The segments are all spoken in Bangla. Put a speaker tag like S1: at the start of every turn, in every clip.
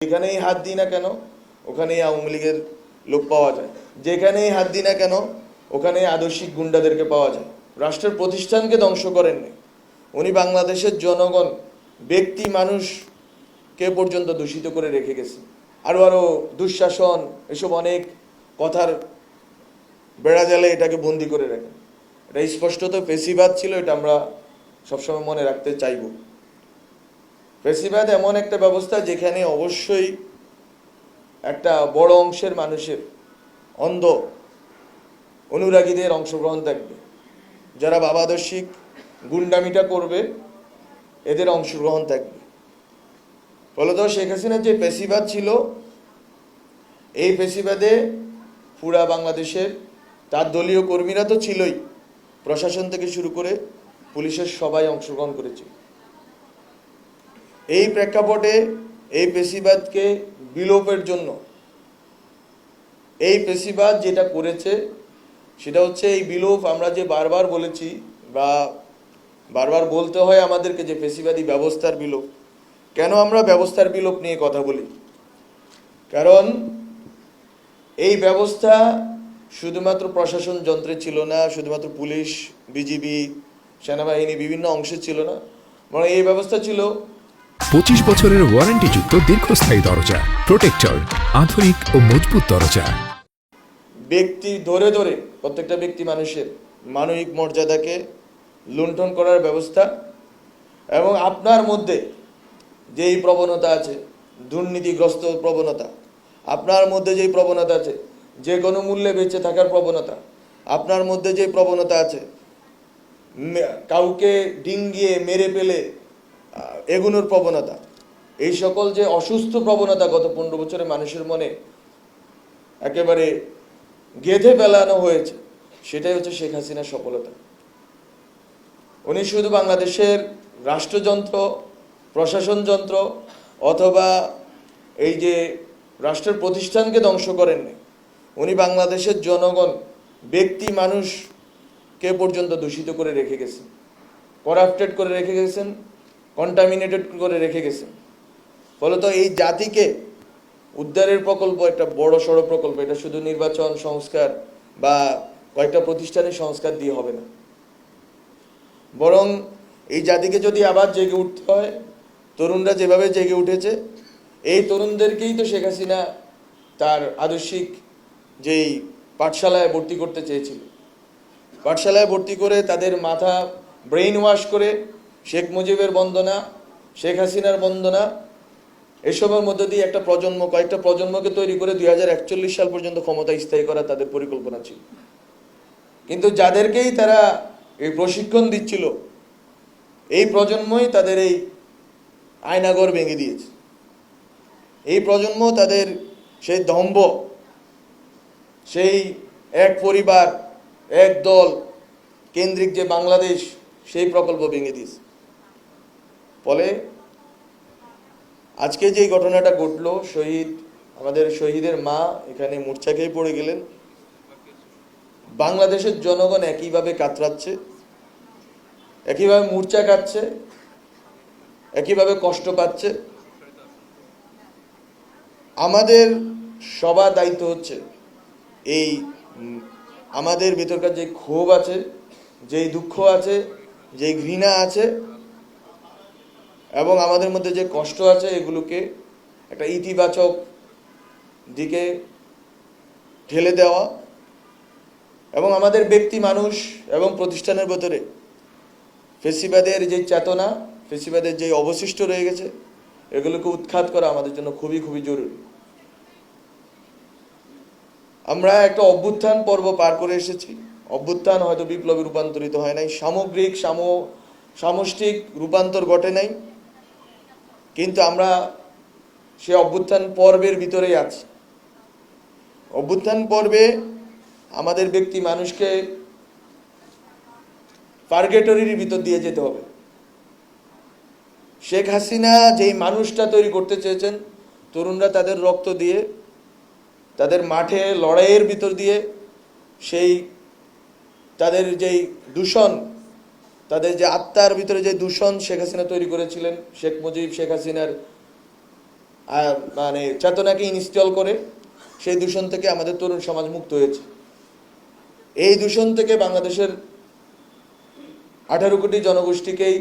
S1: যেখানেই হাত দিই না কেন ওখানেই আওয়ামী লীগের লোক পাওয়া যায়, যেখানেই হাত দিই না কেন ওখানেই আদর্শিক গুন্ডাদেরকে পাওয়া যায়। রাষ্ট্রের প্রতিষ্ঠানকে ধ্বংস করেননি, উনি বাংলাদেশের জনগণ, ব্যক্তি মানুষকে পর্যন্ত দূষিত করে রেখে গেছে। আরও দুঃশাসন, এসব অনেক কথার বেড়া জালে এটাকে বন্দি করে রাখে। এটা স্পষ্টত ফেসিবাদ ছিল, এটা আমরা সবসময় মনে রাখতে চাইব। ফেসিবাদ এমন একটা ব্যবস্থা যেখানে অবশ্যই একটা বড় অংশের মানুষের, অন্ধ অনুরাগীদের অংশগ্রহণ থাকবে। যারা বাবাদর্শিক গুন্ডামিটা করবে এদের অংশগ্রহণ থাকবে। ফলত শেখ হাসিনার যে ফেসিবাদ ছিল, এই ফেসিবাদে পুরা বাংলাদেশের তার দলীয় কর্মীরা তো ছিলই, প্রশাসন থেকে শুরু করে পুলিশের সবাই অংশগ্রহণ করেছে। এই প্রেক্ষাপটে এই ফেসিবাদকে বিলোপের জন্য এই ফেসিবাদ যেটা করেছে সেটা হচ্ছে এই বিলোপ। আমরা যে বারবার বলেছি বা বারবার বলতে হয় আমাদেরকে যে ফেসিবাদী ব্যবস্থার বিলোপ। কেন আমরা ব্যবস্থার বিলোপ নিয়ে কথা বলি? কারণ এই ব্যবস্থা শুধুমাত্র প্রশাসন যন্ত্রে ছিল না, শুধুমাত্র পুলিশ, বিজিবি, সেনাবাহিনী বিভিন্ন অংশে ছিল না, বরং এই ব্যবস্থা ছিল
S2: 25 বছরের ওয়ারেন্টিযুক্ত দীর্ঘস্থায়ী দরজা প্রোটেক্টর, আধুনিক ও মজবুত দরজা।
S1: ব্যক্তি ধরে ধরে প্রত্যেকটা ব্যক্তি মানুষের মানবিক মর্যাদাকে লুণ্ঠন করার ব্যবস্থা। এবং আপনার মধ্যে যেই প্রবণতা আছে, দুর্নীতিগ্রস্ত প্রবণতা, আপনার মধ্যে যেই প্রবণতা আছে যে কোনো মূল্যে বেঁচে থাকার প্রবণতা, আপনার মধ্যে যে প্রবণতা আছে কাউকে ডিঙ্গিয়ে মেরে ফেলে এগুনোর প্রবণতা, এই সকল যে অসুস্থ প্রবণতা গত 15 বছরে মানুষের মনে একেবারে গেঁথে ফেলানো হয়েছে, সেটাই হচ্ছে শেখ হাসিনার সফলতা। উনি শুধু বাংলাদেশের রাষ্ট্রযন্ত্র, প্রশাসন যন্ত্র অথবা এই যে রাষ্ট্রের প্রতিষ্ঠানকে ধ্বংস করেননি, উনি বাংলাদেশের জনগণ, ব্যক্তি মানুষকে পর্যন্ত দূষিত করে রেখে গেছেন, করাপ্টেড করে রেখে গেছেন, কন্টামিনেটেড করে রেখে গেছেন। ফলত এই জাতিকে উদ্ধারের প্রকল্প একটা বড় সড়ো প্রকল্প, এটা শুধু নির্বাচন সংস্কার বা কয়েকটা প্রতিষ্ঠানের সংস্কার দিয়ে হবে না, বরং এই জাতিকে যদি আবার জেগে উঠতে হয়, তরুণরা যেভাবে জেগে উঠেছে, এই তরুণদেরকেই তো শেখ হাসিনা তার আদর্শিক যেই পাঠশালায় ভর্তি করতে চেয়েছিল, পাঠশালায় ভর্তি করে তাদের মাথা ব্রেইন ওয়াশ করে শেখ মুজিবের বন্দনা, শেখ হাসিনার বন্দনা, এসবের মধ্যে দিয়ে একটা প্রজন্ম, কয়েকটা প্রজন্মকে তৈরি করে 2041 সাল পর্যন্ত ক্ষমতা স্থায়ী করা তাদের পরিকল্পনা ছিল। কিন্তু যাদেরকেই তারা এই প্রশিক্ষণ দিচ্ছিল, এই প্রজন্মই তাদের এই আয়নাঘর ভেঙে দিয়েছে। এই প্রজন্ম তাদের সেই দম্ভ, সেই এক পরিবার এক দল কেন্দ্রিক যে বাংলাদেশ, সেই প্রকল্প ভেঙে দিয়েছে। ফলে আজকে যে ঘটনাটা ঘটলো, আমাদের শহীদের মা এখানে মূর্ছা খেয়ে পড়ে গেলেন, বাংলাদেশের জনগণ একইভাবে কাতরাচ্ছে, একইভাবে মূর্ছা খাচ্ছে, একইভাবে কষ্ট পাচ্ছে। আমাদের সবার দায়িত্ব হচ্ছে এই আমাদের ভেতরকার যে ক্ষোভ আছে, যেই দুঃখ আছে, যেই ঘৃণা আছে এবং আমাদের মধ্যে যে কষ্ট আছে, এগুলোকে একটা ইতিবাচক দিকে ঠেলে দেওয়া এবং আমাদের ব্যক্তি মানুষ এবং প্রতিষ্ঠানের ভেতরে ফেসিবাদের যে চেতনা, ফেসিবাদের যে অবশিষ্ট রয়ে গেছে, এগুলোকে উৎখাত করা আমাদের জন্য খুবই খুবই জরুরি। আমরা একটা অভ্যুত্থান পর্ব পার করে এসেছি। অভ্যুত্থান হয়তো বিপ্লবে রূপান্তরিত হয় নাই, সামগ্রিক সামষ্টিক রূপান্তর ঘটে নাই, কিন্তু আমরা সে অভ্যুত্থান পর্বের ভিতরেই আছি। অভ্যুত্থান পর্বে আমাদের ব্যক্তি মানুষকে পার্গেটরির ভিতর দিয়ে যেতে হবে। শেখ হাসিনা যেই মানুষটা তৈরি করতে চেয়েছেন, তরুণরা তাদের রক্ত দিয়ে, তাদের মাঠে লড়াইয়ের ভিতর দিয়ে সেই তাদের যেই দূষণ, তাদের যে আত্মার ভিতরে যে দূষণ শেখ হাসিনা তৈরি করেছিলেন, শেখ মুজিব শেখ হাসিনার মানে চেতনাকে ইনস্টল করে সেই দূষণ থেকে আমাদের তরুণ সমাজ মুক্ত হয়েছে। এই দূষণ থেকে বাংলাদেশের 18 কোটি জনগোষ্ঠীকেই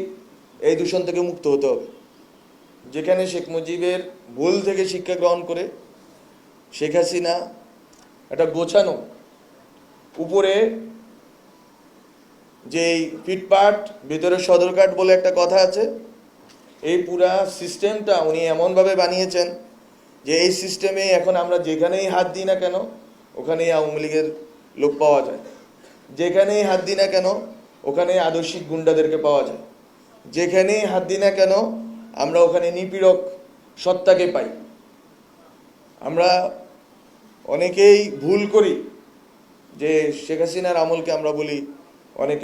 S1: এই দূষণ থেকে মুক্ত হতে হবে। যেখানে শেখ মুজিবের ভুল থেকে শিক্ষা গ্রহণ করে শেখ হাসিনা একটা গোছানো উপরে যেই ফিটপাট ভিতরে সদরঘাট বলে একটা কথা আছে, এই পুরা সিস্টেমটা উনি এমনভাবে বানিয়েছেন যে এই সিস্টেমে এখন আমরা যেখানেই হাত দিই না কেন ওখানেই আওয়ামী লীগের লোক পাওয়া যায়, যেখানেই হাত দিই না কেন ওখানে আদর্শিক গুন্ডাদেরকে পাওয়া যায়, যেখানেই হাত দিই না কেন আমরা ওখানে নিপীড়ক সত্তাকে পাই। আমরা অনেকেই ভুল করি যে শেখ হাসিনার আমলকে আমরা বলি অনেক